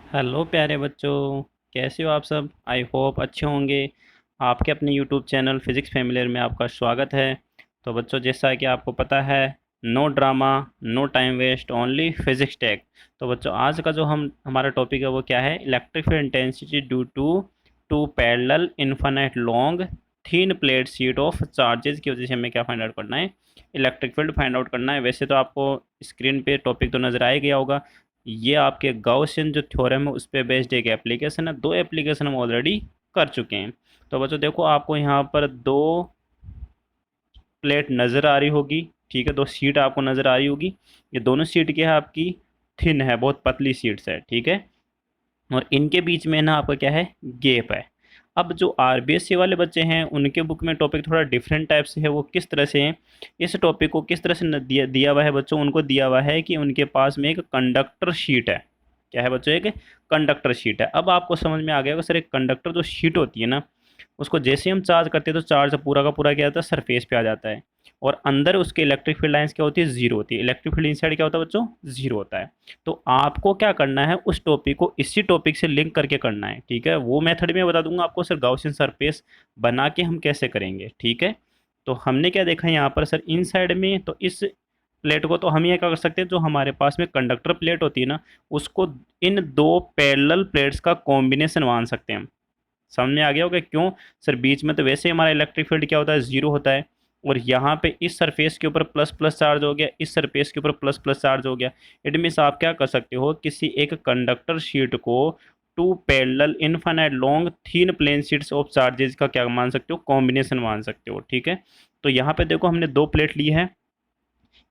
Hello प्यारे बच्चों। कैसे हो आप सब? आई होप अच्छे होंगे। आपके अपने यूट्यूब चैनल फिज़िक्स फैमिलियर में आपका स्वागत है। तो बच्चों, जैसा कि आपको पता है, no drama, no time waste, only physics tech. तो बच्चों, आज का जो हमारा टॉपिक है वो क्या है? Electric field intensity due to two parallel infinite long thin plate sheet of charges की वजह से हमें क्या फाइंड आउट करना है? इलेक्ट्रिक फील्ड फाइंड आउट करना है। वैसे तो आपको स्क्रीन पे टॉपिक तो नज़र आ ही गया होगा। ये आपके गाउसियन जो थ्योरम है उस पर बेस्ड एक एप्लीकेशन है। दो एप्लीकेशन हम ऑलरेडी कर चुके हैं। तो बच्चों देखो, आपको यहाँ पर दो प्लेट नज़र आ रही होगी। ठीक है, दो सीट आपको नज़र आ रही होगी। ये दोनों सीट क्या है? आपकी थिन है, बहुत पतली सीट्स है। ठीक है, और इनके बीच में ना आपका क्या है? गैप है। अब जो आरबीएससी वाले बच्चे हैं उनके बुक में टॉपिक थोड़ा डिफरेंट टाइप से है। वो किस तरह से है, इस टॉपिक को किस तरह से दिया दिया हुआ है बच्चों? उनको दिया हुआ है कि उनके पास में एक कंडक्टर शीट है। क्या है बच्चों? एक कंडक्टर शीट है। अब आपको समझ में आ गया होगा सर, एक कंडक्टर जो शीट होती है ना, उसको जैसे ही हम चार्ज करते हैं तो चार्ज पूरा का पूरा क्या आता है? सरफेस पे आ जाता है। और अंदर उसके इलेक्ट्रिक फील्ड लाइंस क्या होती है? जीरो होती है। इलेक्ट्रिक फील्ड इनसाइड क्या होता है बच्चों? जीरो होता है। तो आपको क्या करना है, उस टॉपिक को इसी टॉपिक से लिंक करके करना है। ठीक है, वो मेथड में बता दूंगा आपको सर, गाउसियन सरफेस बना के हम कैसे करेंगे। ठीक है, तो हमने क्या देखा यहाँ पर सर, इन साइड में तो इस प्लेट को तो हम ये क्या कर सकते हैं, जो हमारे पास में कंडक्टर प्लेट होती है ना, उसको इन दो पैरेलल प्लेट्स का कॉम्बिनेशन मान सकते हैं हम। समझ में आ गया होगा क्यों? सर बीच में तो वैसे ही हमारा इलेक्ट्रिक फील्ड क्या होता है? जीरो होता है। और यहाँ पे इस सरफेस के ऊपर प्लस प्लस चार्ज हो गया, इस सरफेस के ऊपर प्लस प्लस चार्ज हो गया। इट मीन्स आप क्या कर सकते हो, किसी एक कंडक्टर शीट को two parallel infinite long thin plane sheets of charges का क्या मान सकते हो? कॉम्बिनेशन मान सकते हो। ठीक है, तो यहाँ पे देखो, हमने दो प्लेट ली है।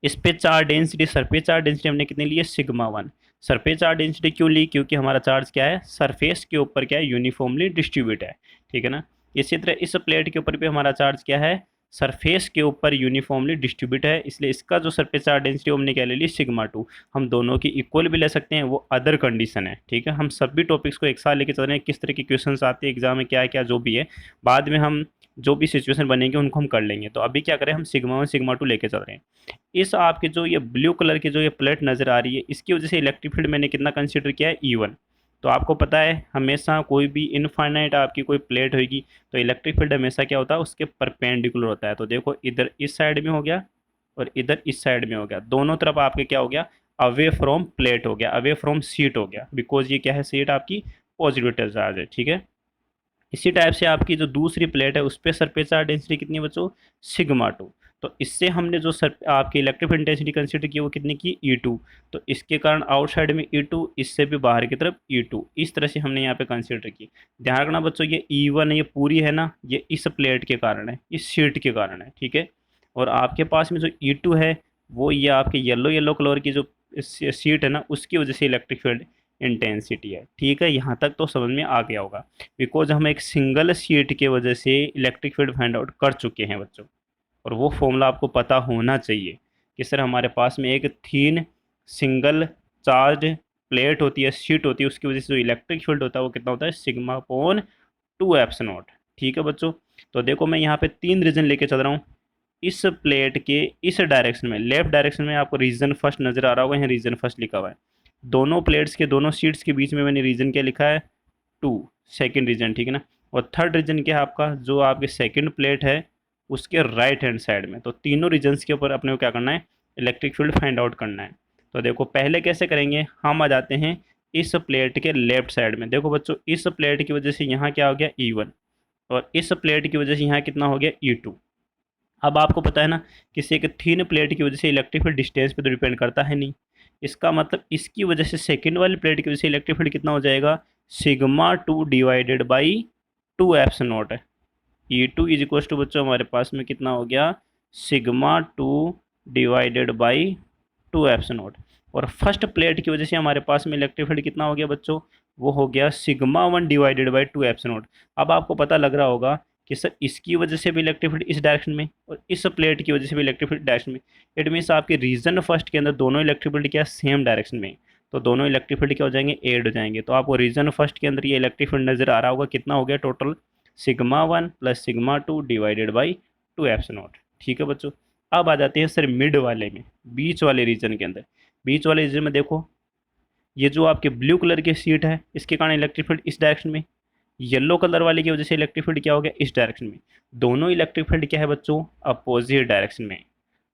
इस पे charge density, surface charge density हमने कितनी ली है? Sigma one. Surface charge density क्यों ली? क्योंकि हमारा चार्ज क्या है? सरफेस के ऊपर क्या है? यूनिफॉर्मली डिस्ट्रीब्यूट है। ठीक है ना। इसी तरह इस प्लेट के ऊपर भी हमारा चार्ज क्या है? सरफेस के ऊपर यूनिफॉर्मली डिस्ट्रीब्यूट है, इसलिए इसका जो सरफेस चार्ज डेंसिटी हमने क्या ले ली? Sigma two. हम दोनों की इक्वल भी ले सकते हैं, वो अदर कंडीशन है। ठीक है, हम सभी टॉपिक्स को एक साथ लेके चल रहे हैं। किस तरह के क्वेश्चन आते हैं एग्जाम में, क्या है क्या जो भी है, बाद में हम जो भी सिचुएशन बनेंगे उनको हम कर लेंगे। तो अभी क्या करें, हम सिग्मा वन सिग्मा टू लेके चल रहे हैं। इस आपके जो ये ब्लू कलर की जो ये प्लेट नज़र आ रही है, इसकी वजह से इलेक्ट्रिक फील्ड मैंने कितना कंसीडर किया है? E1। तो आपको पता है, हमेशा कोई भी इनफाइनाइट आपकी कोई प्लेट होगी तो इलेक्ट्रिक फील्ड हमेशा क्या होता है? उसके परपेंडिकुलर होता है। तो देखो, इधर इस साइड में हो गया और इधर इस साइड में हो गया, दोनों तरफ आपके क्या हो गया? अवे फ्रॉम प्लेट हो गया, अवे फ्रॉम सीट हो गया, बिकॉज ये क्या है? सीट आपकी पॉजिटिव चार्ज है। ठीक है, इसी टाइप से आपकी जो दूसरी प्लेट है उस पर सरफेस चार्ज डेंसिटी कितनी है बच्चों? Sigma two. तो इससे हमने जो सर आपकी इलेक्ट्रिक फील्ड इंटेंसिटी कंसीडर की वो कितनी की? E2। तो इसके कारण आउटसाइड में E2, इससे भी बाहर की तरफ E2, इस तरह से हमने यहाँ पे कंसीडर की। ध्यान रखना बच्चों, ये E1 ये पूरी है ना, ये इस प्लेट के कारण है, इस शीट के कारण है। ठीक है, और आपके पास में जो E2 है, वो ये आपके येलो येलो कलर की जो शीट है ना, उसकी वजह से इलेक्ट्रिक फील्ड इंटेंसिटी है। ठीक है, यहाँ तक तो समझ में आ गया होगा। बिकॉज हम एक सिंगल शीट के वजह से इलेक्ट्रिक फील्ड फाइंड आउट कर चुके हैं बच्चों। और वो फॉर्मूला आपको पता होना चाहिए कि सर हमारे पास में एक थीन सिंगल चार्ज प्लेट होती है, शीट होती है, उसकी वजह से जो इलेक्ट्रिक फील्ड होता है वो कितना होता है? Sigma upon two apps not. ठीक है बच्चों, तो देखो मैं यहाँ पे तीन रीजन लेके चल रहा हूँ। इस प्लेट के इस डायरेक्शन में, लेफ्ट डायरेक्शन में आपको रीजन फर्स्ट नज़र आ रहा होगा, यहाँ रीजन फर्स्ट लिखा हुआ है। दोनों प्लेट्स के दोनों शीट्स के बीच में मैंने रीजन क्या लिखा है? Two, second reason. ठीक है ना। और थर्ड रीजन क्या है आपका? जो आपके सेकेंड प्लेट है उसके राइट हैंड साइड में। तो तीनों रीजन्स के ऊपर अपने को क्या करना है? इलेक्ट्रिक फील्ड फाइंड आउट करना है। तो देखो पहले कैसे करेंगे, हम आ जाते हैं इस प्लेट के लेफ्ट साइड में। देखो बच्चों, इस प्लेट की वजह से यहाँ क्या हो गया? E1। और इस प्लेट की वजह से यहाँ कितना हो गया? E2। अब आपको पता है ना, किसी एक थीन प्लेट की वजह से इलेक्ट्रिक फील्ड डिस्टेंस पे तो डिपेंड करता है नहीं। इसका मतलब इसकी वजह से सेकंड वाली प्लेट की वजह से इलेक्ट्रिक फील्ड कितना हो जाएगा? Sigma two divided by two apps not है। E2 इज इक्वल टू बच्चों हमारे पास में कितना हो गया? Sigma two divided by two apps not. और फर्स्ट प्लेट की वजह से हमारे पास में इलेक्ट्रिक फील्ड कितना हो गया बच्चों? वो हो गया sigma one divided by two apps not. अब आपको पता लग रहा होगा कि सर इसकी वजह से भी इलेक्ट्रिक फील्ड इस डायरेक्शन में और इस प्लेट की वजह से भी इलेक्ट्रिक फील्ड डायरेक्शन में। इट मीन्स आपके रीजन फर्स्ट के अंदर दोनों इलेक्ट्रिक फील्ड क्या सेम डायरेक्शन में, तो दोनों इलेक्ट्रिक फील्ड क्या हो जाएंगे? एड हो जाएंगे। तो आपको रीजन फर्स्ट के अंदर ये इलेक्ट्रिक फील्ड नजर आ रहा होगा, कितना हो गया total? Sigma one plus sigma two divided by two apps not. ठीक है बच्चों, अब आ जाते हैं सर मिड वाले में, बीच वाले रीजन के अंदर। बीच वाले रीजन में देखो, ये जो आपके ब्लू कलर की शीट है इसके कारण इलेक्ट्रिक फील्ड इस डायरेक्शन में, येलो कलर वाले की वजह से इलेक्ट्रिक फील्ड क्या हो गया इस डायरेक्शन में। दोनों इलेक्ट्रिक फील्ड क्या है बच्चों, अपोजिट डायरेक्शन में।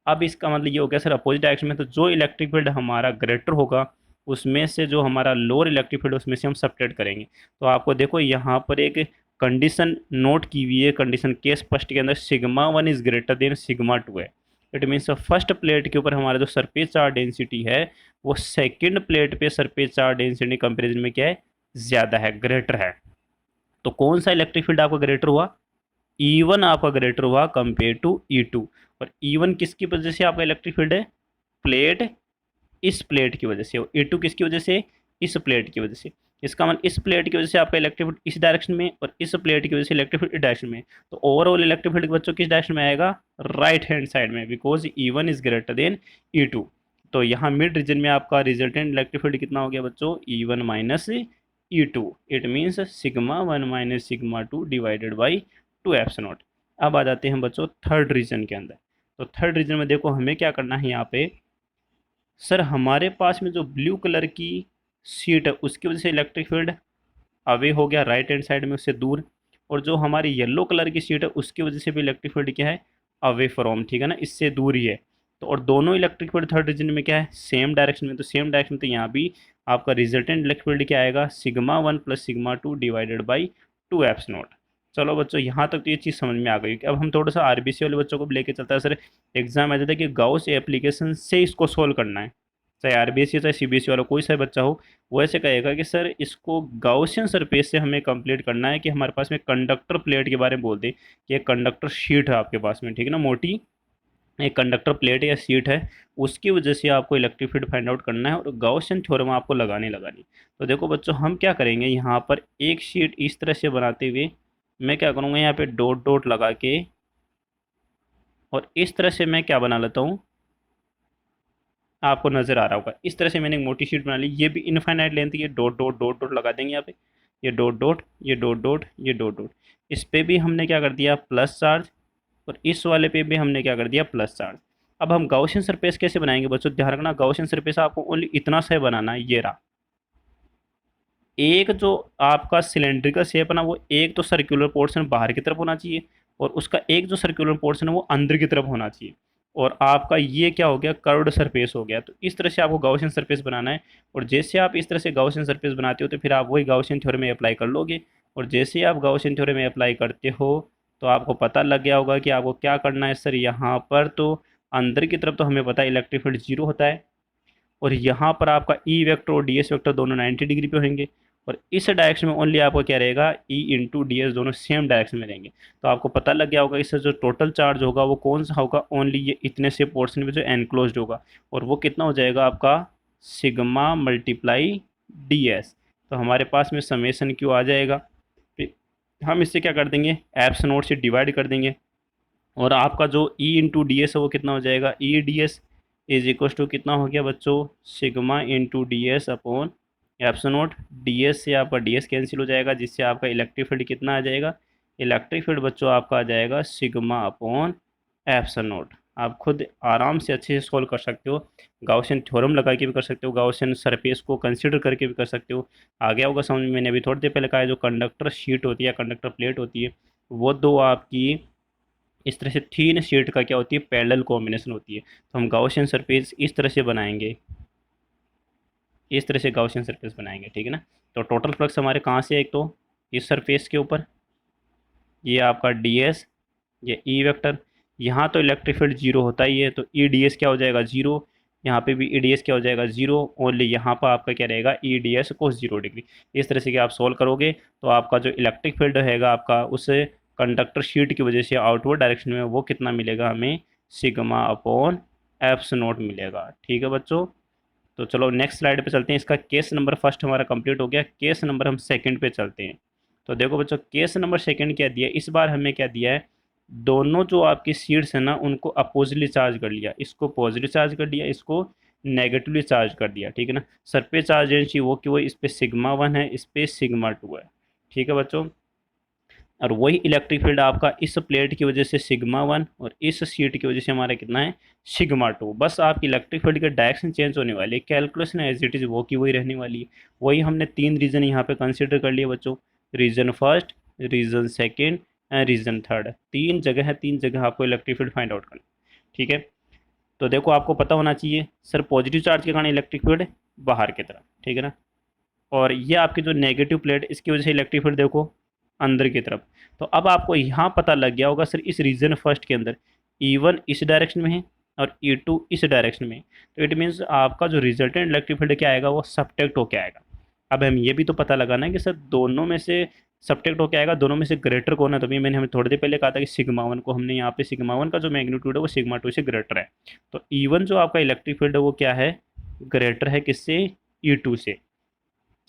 अब इसका मतलब ये हो गया सर अपोजिट डायरेक्शन में, तो जो इलेक्ट्रिक फील्ड हमारा ग्रेटर होगा उसमें से जो हमारा लोअर इलेक्ट्रिक फील्ड उसमें से हम सब्ट्रैक्ट करेंगे। तो आपको देखो यहाँ पर एक कंडीशन नोट की हुई है, कंडीशन केस फर्स्ट के अंदर sigma one is greater than sigma two है। इट मीन्स फर्स्ट प्लेट के ऊपर हमारा जो सरफेस चार्ज डेंसिटी है वो सेकंड प्लेट पे सरफेस चार्ज डेंसिटी कंपेरिजन में क्या है, ज़्यादा है, ग्रेटर है। तो कौन सा इलेक्ट्रिक फील्ड आपका ग्रेटर हुआ, E1 आपका ग्रेटर हुआ कंपेयर टू E2। और E1 किसकी वजह से आपका इलेक्ट्रिक फील्ड है, प्लेट, इस प्लेट की वजह से। और E2 किसकी वजह से, इस प्लेट की वजह से। इसका मतलब इस प्लेट की वजह से आपका इलेक्ट्रिक फील्ड इस डायरेक्शन में और इस प्लेट की वजह से इलेक्ट्रिक फील्ड इस डायरेक्शन में। तो ओवरऑल इलेक्ट्रिक फील्ड बच्चों किस डायरेक्शन में आएगा, राइट हैंड साइड में, because E1 is greater than E2। तो यहाँ मिड रीजन में आपका रिजल्टेंट इलेक्ट्रिक फील्ड कितना हो गया बच्चों, E1 minus E2। It means sigma one minus sigma two divided by 2 epsilon not. अब आ जाते हैं बच्चों थर्ड रीजन के अंदर। तो थर्ड रीजन में देखो हमें क्या करना है यहाँ पे, सर हमारे पास में जो ब्लू कलर की शीट है उसकी वजह से इलेक्ट्रिक फील्ड अवे हो गया राइट हैंड साइड में, उससे दूर। और जो हमारी येलो कलर की शीट है उसकी वजह से भी इलेक्ट्रिक फील्ड क्या है, अवे फ्रॉम, ठीक है ना, इससे दूर ही है। तो और दोनों इलेक्ट्रिक फील्ड थर्ड रीजन में क्या है, सेम डायरेक्शन में। तो सेम डायरेक्शन, तो यहाँ भी आपका रिजल्टेंट इलेक्ट्रिक फील्ड क्या आएगा, sigma one plus sigma two divided by 2 epsilon not. चलो बच्चों यहाँ तक तो ये चीज़ समझ में आ गई। अब हम थोड़ा सा आरबीसी वाले बच्चों को लेके चलता है। सर एग्जाम आ जाता है कि गाउस एप्लीकेशन से इसको सोल्व करना है, चाहे आरबीएससी चाहे सीबीएसई वाला कोई सा बच्चा हो, वो ऐसे कहेगा कि सर इसको गाउसियन सरफेस से हमें कंप्लीट करना है। कि हमारे पास में कंडक्टर प्लेट के बारे में बोल दे कि एक कंडक्टर शीट है आपके पास में, ठीक है ना, मोटी एक कंडक्टर प्लेट या शीट है, उसकी वजह से आपको इलेक्ट्रिक फील्ड फाइंड आउट करना है और गाउसियन थ्योरम आपको लगानी। तो देखो बच्चों हम क्या करेंगे, यहाँ पर एक शीट इस तरह से बनाते हुए मैं क्या करूँगा, यहाँ पे डॉट डॉट लगा के और इस तरह से मैं क्या बना लेता हूँ, आपको नज़र आ रहा होगा इस तरह से मैंने एक मोटी शीट बना ली। ये भी इनफाइनाइट लेंथ की, ये डॉट डॉट डॉट डॉट लगा देंगे यहाँ पे, ये डॉट डॉट, ये डॉट डॉट, ये डॉट डॉट। इस पे भी हमने क्या कर दिया, प्लस चार्ज, और इस वाले पे भी हमने क्या कर दिया, प्लस चार्ज। अब हम गाउसियन सरफेस कैसे बनाएंगे बच्चों, ध्यान रखना गाउसियन सरफेस आपको ओनली इतना सा बनाना है, ये रहा। एक जो आपका सिलेंड्रिकल शेप है ना, वो एक तो सर्कुलर पोर्शन बाहर की तरफ होना चाहिए और उसका एक जो सर्कुलर पोर्शन है वो अंदर की तरफ होना चाहिए। और आपका ये क्या हो गया, कर्व्ड सरफेस हो गया। तो इस तरह से आपको गाउसियन सरफेस बनाना है। और जैसे आप इस तरह से गाउसियन सरफेस बनाते हो तो फिर आप वही गाउसियन थ्योरम में अप्लाई कर लोगे। और जैसे ही आप गाउसियन थ्योरम में अप्लाई करते हो तो आपको पता लग गया होगा कि आपको क्या करना है। सर यहाँ पर तो अंदर की तरफ तो हमें पता है इलेक्ट्रिक फील्ड 0 होता है, और यहाँ पर आपका ई वेक्टर और डी एस वेक्टर दोनों 90 डिग्री पे होंगे। और इस डायरेक्शन में ओनली आपको क्या रहेगा, ई इंटू डी एस दोनों सेम डायरेक्शन में रहेंगे। तो आपको पता लग गया होगा इससे जो टोटल चार्ज होगा वो कौन सा होगा, ओनली ये इतने से पोर्शन में जो एनक्लोज होगा, और वो कितना हो जाएगा आपका सिग्मा मल्टीप्लाई डी एस। तो हमारे पास में समेसन क्यों आ जाएगा, फिर हम इससे क्या कर देंगे, एप्स नोट से डिवाइड कर देंगे। और आपका जो ई इंटू डी एस है वो कितना हो जाएगा, E D S is equal to कितना हो गया बच्चों, sigma into D S upon epsilon not. D S से आपका डी एस कैंसिल हो जाएगा, जिससे आपका इलेक्ट्रिक फील्ड कितना आ जाएगा, इलेक्ट्रिक फील्ड बच्चों आपका आ जाएगा सिग्मा अपॉन एप्सिलॉन नोट। आप खुद आराम से अच्छे से सॉल्व कर सकते हो, गाउसियन थ्योरम लगा के भी कर सकते हो, गाउसियन सरफेस को कंसिडर करके भी कर सकते हो। आ गया होगा समझ में। मैंने अभी थोड़ी देर पहले कहा है जो कंडक्टर शीट होती है, कंडक्टर प्लेट होती है, वो दो आपकी इस तरह से थीन शीट का क्या होती है, पैरेलल कॉम्बिनेशन होती है। तो हम गाउसियन सरफेस इस तरह से बनाएंगे, इस तरह से गाउसियन सरफेस बनाएंगे, ठीक है ना। तो टोटल फ्लक्स हमारे कहाँ से है, एक तो इस सरफेस के ऊपर ये आपका डी एस, ये ई वेक्टर। यहाँ तो इलेक्ट्रिक फील्ड 0 होता ही है, तो ई डी एस क्या हो जाएगा 0, यहाँ पे भी ई डी एस क्या हो जाएगा 0, ओनली यहाँ पर आपका क्या रहेगा, ई डी एस कोस 0 डिग्री। इस तरह से कि आप सोल्व करोगे तो आपका जो इलेक्ट्रिक फील्ड रहेगा आपका उस कंडक्टर शीट की वजह से आउटवर्ड डायरेक्शन में वो कितना मिलेगा हमें, सिग्मा अपॉन एप्स नोट मिलेगा, ठीक है बच्चों। तो चलो नेक्स्ट स्लाइड पे चलते हैं। इसका केस नंबर फर्स्ट हमारा कंप्लीट हो गया, केस नंबर हम सेकंड पे चलते हैं। तो देखो बच्चों केस नंबर सेकंड क्या दिया है, इस बार हमें क्या दिया है, दोनों जो आपकी सीड्स है ना उनको अपोजिटली चार्ज कर लिया, इसको पॉजिटिव चार्ज कर दिया, इसको नेगेटिवली चार्ज कर दिया, ठीक है ना। सरफेस चार्ज एनर्जी वो कि वो इस पे सिग्मा वन है, इस पे सिग्मा टू है, ठीक है बच्चों। और वही इलेक्ट्रिक फील्ड आपका इस प्लेट की वजह से सिग्मा वन और इस शीट की वजह से हमारा कितना है सिग्मा टू। बस आपकी इलेक्ट्रिक फील्ड की डायरेक्शन चेंज होने वाली है, कैलकुलेशन एज इट इज़ वो की वही रहने वाली है। वही हमने 3 रीज़न यहाँ पे कंसिडर कर लिए बच्चों, reason first, reason second and reason third. 3 जगह है, 3 जगह आपको इलेक्ट्रिक फील्ड फाइंड आउट करना, ठीक है। तो देखो आपको पता होना चाहिए सर पॉजिटिव चार्ज के कारण इलेक्ट्रिक फील्ड बाहर की तरफ, ठीक है ना, और ये आपकी जो नेगेटिव प्लेट इसकी वजह से इलेक्ट्रिक फील्ड देखो अंदर की तरफ। तो अब आपको यहाँ पता लग गया होगा सर इस रीजन फर्स्ट के अंदर E1 इस डायरेक्शन में है और E2 इस डायरेक्शन में है, तो इट मीन्स आपका जो रिजल्टेंट इलेक्ट्रिक फील्ड क्या आएगा वो सब्ट्रैक्ट होकर आएगा। अब हम ये भी तो पता लगाना है कि सर दोनों में से सब्ट्रैक्ट होकर आएगा, दोनों में से ग्रेटर कौन है। तो भी मैंने हमें थोड़ी देर पहले कहा था कि सिग्मा वन को हमने यहाँ पे सिग्मा वन का जो मैग्नीट्यूड है वो सिग्मा टू से ग्रेटर है। तो E1 जो आपका इलेक्ट्रिक फील्ड है वो क्या है, ग्रेटर है किससे, E2 से।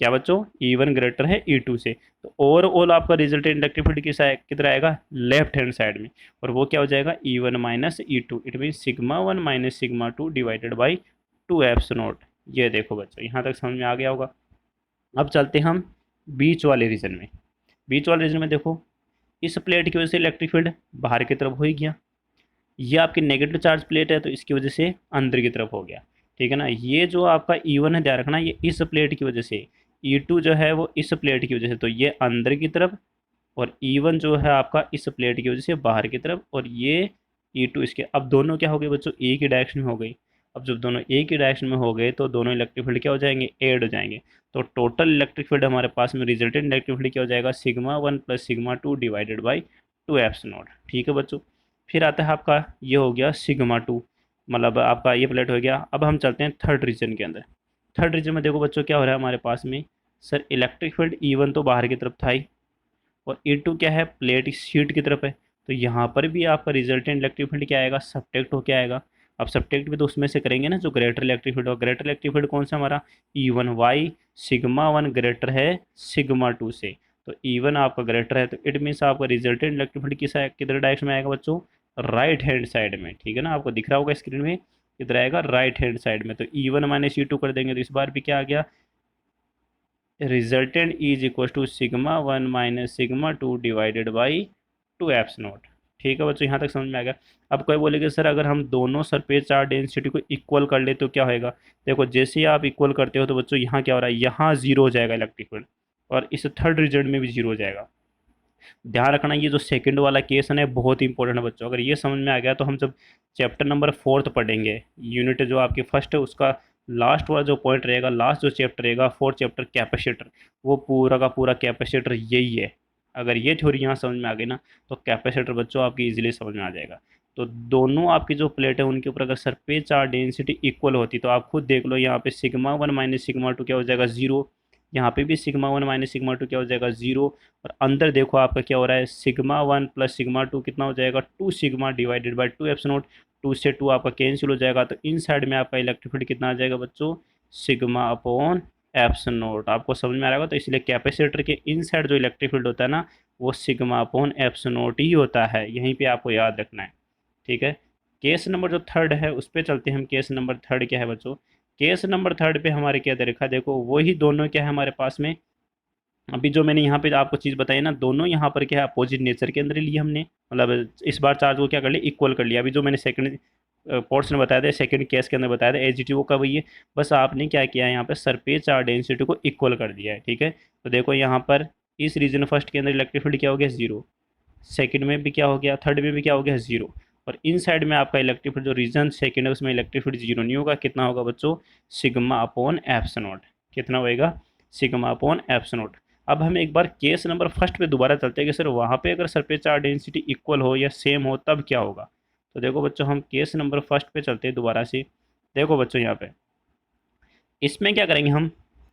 क्या बच्चों, E1 ग्रेटर है E2 से। तो ओवरऑल आपका रिजल्टेंट इलेक्ट्रिक फील्ड किस किधर आएगा, लेफ्ट हैंड साइड में, और वो क्या हो जाएगा E1 minus E2। It mean sigma one minus sigma two divided by 2 epsilon not. ये देखो बच्चों यहाँ तक समझ में आ गया होगा। अब चलते हम बीच वाले रीजन में। बीच वाले रीजन में देखो इस प्लेट की वजह से इलेक्ट्रिक फील्ड बाहर की तरफ हो ही गया, ये आपकी नेगेटिव चार्ज प्लेट है तो इसकी वजह से अंदर की तरफ हो गया, ठीक है ना। ये जो आपका E1 है ध्यान रखना ये इस प्लेट की वजह से, E2 जो है वो इस प्लेट की वजह से, तो ये अंदर की तरफ, और E1 जो है आपका इस प्लेट की वजह से बाहर की तरफ, और ये E2 इसके। अब दोनों क्या हो गए बच्चों, एक ही डायरेक्शन में हो गई। अब जब दोनों एक ही डायरेक्शन में हो गए तो दोनों इलेक्ट्रिक फील्ड क्या हो जाएंगे, ऐड हो जाएंगे। तो टोटल इलेक्ट्रिक फील्ड हमारे पास में रिजल्टेंट इलेक्ट्रिक फील्ड क्या हो जाएगा, sigma one plus sigma two divided by 2 epsilon not, ठीक है बच्चों। फिर आता है आपका ये हो गया सिग्मा टू, मतलब आपका ये प्लेट हो गया। अब हम चलते हैं थर्ड रीजन के अंदर। थर्ड रीजन में देखो बच्चों क्या हो रहा है हमारे पास में, सर इलेक्ट्रिक फील्ड E1 तो बाहर की तरफ था ही, और E2 क्या है, प्लेट शीट की तरफ है। तो यहाँ पर भी आपका रिजल्टेंट इलेक्ट्रिक फील्ड क्या आएगा, सब्ट्रैक्ट होकर आएगा। अब सब्ट्रैक्ट भी तो उसमें से करेंगे ना जो ग्रेटर इलेक्ट्रिक फील्ड हो। ग्रेटर इलेक्ट्रिक फील्ड कौन सा हमारा, E1 why sigma one greater है सिग्मा टू से। तो E1 आपका ग्रेटर है तो इट मीन्स आपका रिजल्टेंट इलेक्ट्रिक फील्ड किधर डायरेक्शन में आएगा बच्चों, राइट हैंड साइड में, ठीक है ना। आपको दिख रहा होगा स्क्रीन में किधर आएगा, राइट हैंड साइड में। तो E1 माइनस E2 कर देंगे तो इस बार भी क्या आ गया, resultant is equal to sigma one minus sigma two divided by 2 epsilon not, ठीक है बच्चों यहाँ तक समझ में आ गया। अब कोई बोलेगा सर अगर हम दोनों सरफेस चार्ज डेंसिटी को इक्वल कर ले तो क्या होएगा। देखो जैसे ही आप इक्वल करते हो तो बच्चों यहाँ क्या हो रहा है, यहाँ जीरो हो जाएगा इलेक्ट्रिक फील्ड, और इस थर्ड रिजल्ट में भी जीरो हो जाएगा। ध्यान रखना ये जो सेकंड वाला केस है ना बहुत इंपॉर्टेंट है बच्चों। अगर ये समझ में आ गया तो हम जब चैप्टर नंबर 4 पढ़ेंगे, यूनिट जो आपकी फर्स्ट है उसका लास्ट वाला जो पॉइंट रहेगा, लास्ट जो चैप्टर रहेगा 4th चैप्टर कैपेसिटर, वो पूरा का पूरा कैपेसिटर यही है। अगर ये थ्योरी यहाँ समझ में आ गई ना तो कैपेसिटर बच्चों आपकी इजीली समझ में आ जाएगा। तो दोनों आपकी जो प्लेट है उनके ऊपर अगर सरफेस चार्ज डेंसिटी इक्वल होती तो आप खुद देख लो यहाँ पे sigma one minus sigma to क्या हो जाएगा, जीरो। यहाँ पे भी sigma one minus sigma to क्या हो जाएगा, जीरो। और अंदर देखो आपका क्या हो रहा है, sigma one plus sigma two कितना हो जाएगा, 2 sigma divided by 2 epsilon not. 2 से 2 आपका कैंसिल हो जाएगा, तो इन साइड में आपका इलेक्ट्रिक फील्ड कितना आ जाएगा बच्चों, सिग्मा अपॉन एप्सिलॉन नॉट। आपको समझ में आ रहा होगा। तो इसलिए कैपेसिटर के इन साइड जो इलेक्ट्रिक फील्ड होता है ना वो सिग्मा अपॉन एप्सिलॉन नॉट ही होता है, यहीं पर आपको याद रखना है, ठीक है। केस नंबर जो थर्ड है उस पर चलते हैं हम। केस नंबर थर्ड क्या है बच्चों, केस नंबर थर्ड पे हमारे क्या देखा, देखो वही दोनों क्या है हमारे पास में। अभी जो मैंने यहाँ पे आपको चीज़ बताई ना, दोनों यहाँ पर क्या है अपोजिट नेचर के अंदर ही लिए हमने, मतलब इस बार चार्ज को क्या कर लिया, इक्वल कर लिया। अभी जो मैंने सेकंड पोर्शन बताया था, सेकंड केस के अंदर बताया था एजीटीओ का वही है। बस आपने क्या किया है यहाँ पे सरफेस चार्ज डेंसिटी को इक्वल कर दिया है, ठीक है। तो देखो यहाँ पर इस रीजन फर्स्ट के अंदर इलेक्ट्रिक फील्ड क्या हो गया, जीरो। सेकंड में भी क्या हो गया, थर्ड में भी क्या हो गया, जीरो। और इन साइड में आपका इलेक्ट्रिक फील्ड जो रीजन सेकंड है उसमें इलेक्ट्रिक फील्ड जीरो नहीं होगा। कितना होगा बच्चों, सिग्मा अपॉन एप्सिलॉन नॉट। कितना होएगा, सिग्मा अपॉन एप्सिलॉन नॉट। अब हम एक बार केस नंबर फर्स्ट पे दोबारा चलते हैं कि सर वहाँ पे अगर सरफेस चार्ज डेंसिटी इक्वल हो या सेम हो तब क्या होगा। तो देखो बच्चों हम केस नंबर फर्स्ट पे चलते हैं दोबारा से। देखो बच्चों यहाँ पे इसमें क्या करेंगे हम,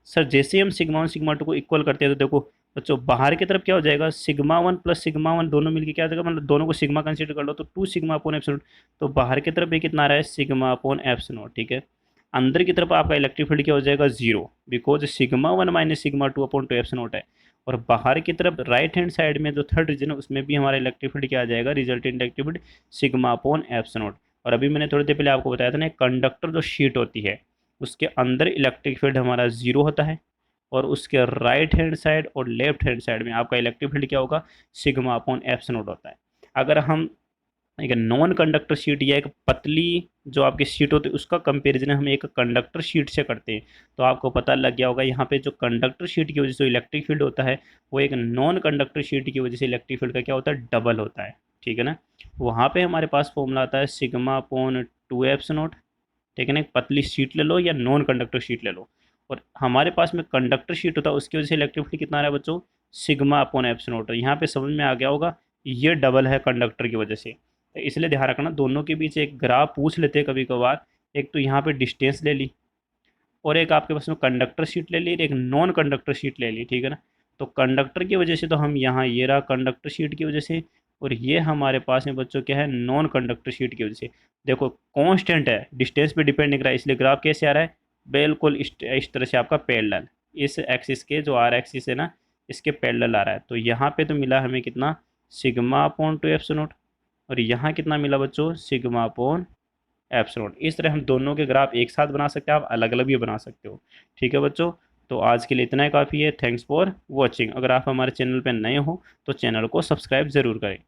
सर जैसे हम सिग्मा वन सिग्मा टू को इक्वल करते हैं तो देखो बच्चों बाहर की तरफ क्या हो जाएगा, sigma one plus sigma one दोनों मिलके क्या हो जाएगा, मतलब दोनों को सिग्मा कंसीडर कर लो तो 2 सिग्मा अपॉन एप्सिलॉन। तो बाहर की तरफ भी कितना आ रहा है, सिग्मा अपॉन एप्सिलॉन, ठीक है। अंदर की तरफ आपका इलेक्ट्रिक फील्ड क्या हो जाएगा, zero, because sigma one minus sigma two upon 2 epsilon है। और बाहर की तरफ राइट हैंड साइड में जो थर्ड रीजन है उसमें भी हमारा इलेक्ट्रिक फील्ड क्या आ जाएगा, resultant electric field sigma upon epsilon. और अभी मैंने थोड़ी देर पहले आपको बताया था ना कंडक्टर जो शीट होती है उसके अंदर इलेक्ट्रिक फील्ड हमारा जीरो होता है, और उसके राइट हैंड साइड और लेफ्ट हैंड साइड में आपका इलेक्ट्रिक फील्ड क्या होगा, सिग्मा अपॉन एप्सिलॉन नॉट होता है। अगर हम एक नॉन कंडक्टर शीट या एक पतली जो आपकी शीट होती है उसका कंपैरिजन हम एक कंडक्टर शीट से करते हैं, तो आपको पता लग गया होगा यहाँ पे जो कंडक्टर शीट की वजह से इलेक्ट्रिक फील्ड होता है वो एक नॉन कंडक्टर शीट की वजह से इलेक्ट्रिक फील्ड का क्या होता है, डबल होता है। ठीक है ना। वहाँ पे हमारे पास फॉर्मूला आता है सिग्मा अपॉन 2 एप्सिलॉन नॉट। ठीक है ना। एक पतली शीट ले लो या नॉन कंडक्टर शीट ले लो, और हमारे पास में कंडक्टर शीट होता है उसकी वजह से इलेक्ट्रिक फील्ड कितना आ रहा है बच्चों, सिग्मा अपॉन एप्सिलॉन नॉट। यहाँ पे समझ में आ गया होगा, ये डबल है कंडक्टर की वजह से। तो इसलिए ध्यान रखना दोनों के बीच एक ग्राफ पूछ लेते हैं कभी कभार। एक तो यहाँ पे डिस्टेंस ले ली और एक आपके पास में कंडक्टर शीट ले ली, एक नॉन कंडक्टर शीट ले ली। ठीक है ना। तो कंडक्टर की वजह से तो हम यहाँ, ये रहा कंडक्टर शीट की वजह से, और ये हमारे पास में बच्चों क्या है, नॉन कंडक्टर शीट की वजह से। देखो कांस्टेंट है, डिस्टेंस पे डिपेंड नहीं कर रहा है, इसलिए ग्राफ कैसे आ रहा है, बिल्कुल इस तरह से आपका पैरेलल, इस एक्सिस के जो आर एक्सिस है ना इसके पैरेलल आ रहा है। तो यहाँ पे तो मिला हमें कितना, सिग्मा अपॉन 2 एप्सिलॉन नॉट, और यहाँ कितना मिला बच्चों, सिग्मा अपॉन एप्सिलॉन। इस तरह हम दोनों के ग्राफ एक साथ बना सकते हैं, आप अलग अलग भी बना सकते हो। ठीक है बच्चों। तो आज के लिए इतना ही काफ़ी है। Thanks for watching. अगर आप हमारे चैनल पर नए हो तो चैनल को सब्सक्राइब ज़रूर करें।